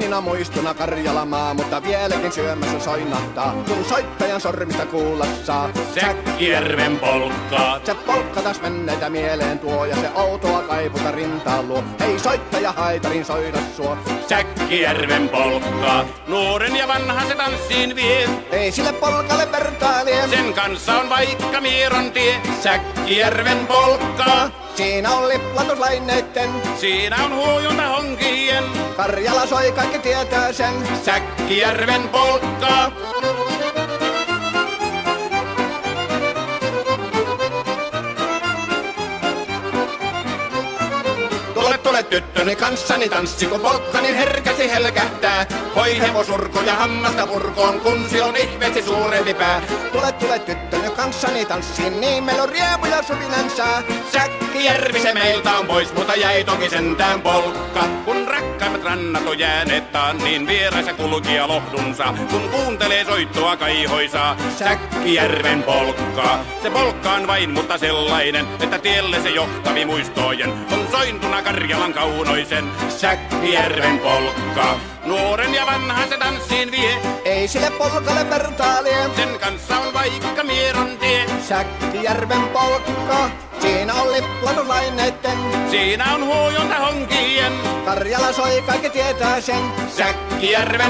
kauniina muistona Karjalamaa, mutta vieläkin syömässä soinahtaa, kun soittajan sormista kuulla saa. Säkkijärven polkkaa. Se polkka taas menneitä mieleen tuo, ja se outoa kaiputa rintaan luo. Ei soittaja haitarin soida suo. Säkkijärven polkkaa. Nuoren ja vanhan se tanssiin vie. Ei sille polkalle vertailie. Sen kanssa on vaikka Mieron tie. Säkkijärven polkkaa. Siinä on liplatuslaineitten. Siinä on huojunta honkien. Karjala soi, kaikki tietää sen. Säkkijärven polkkaa. Tule tyttöni kanssani tanssi, kun polkkani herkäsi helkähtää. Hoi hevosurko ja hammasta purkoon, kun silloin ihmeesti suurempi pää. Tule tyttöni kanssani tanssiin, niin meillä on riemu ja suvinansa. Säkkijärvi se meiltä on pois, mutta jäi toki sentään polkka. Kun rakkaimmat rannat on jääneet taan, niin vieraissa kulkija lohdunsa. Kun kuuntelee soittoa kaihoisaa, Säkkijärven polkkaa. Se polkka on vain, mutta sellainen, että tielle se johtavi muistojen on sointuna Karjalan kaunoisen. Säkkijärven polkkaa. Nuoren ja vanhan se tanssiin vie. Ei sille polkalle vertailie. Sen kanssa on vaikka Mieron tie. Säkkijärven polkka. Siinä on liplatuslaineitten. Siinä on huojunta honkien. Karjala soi, kaikki tietää sen. Säkkijärven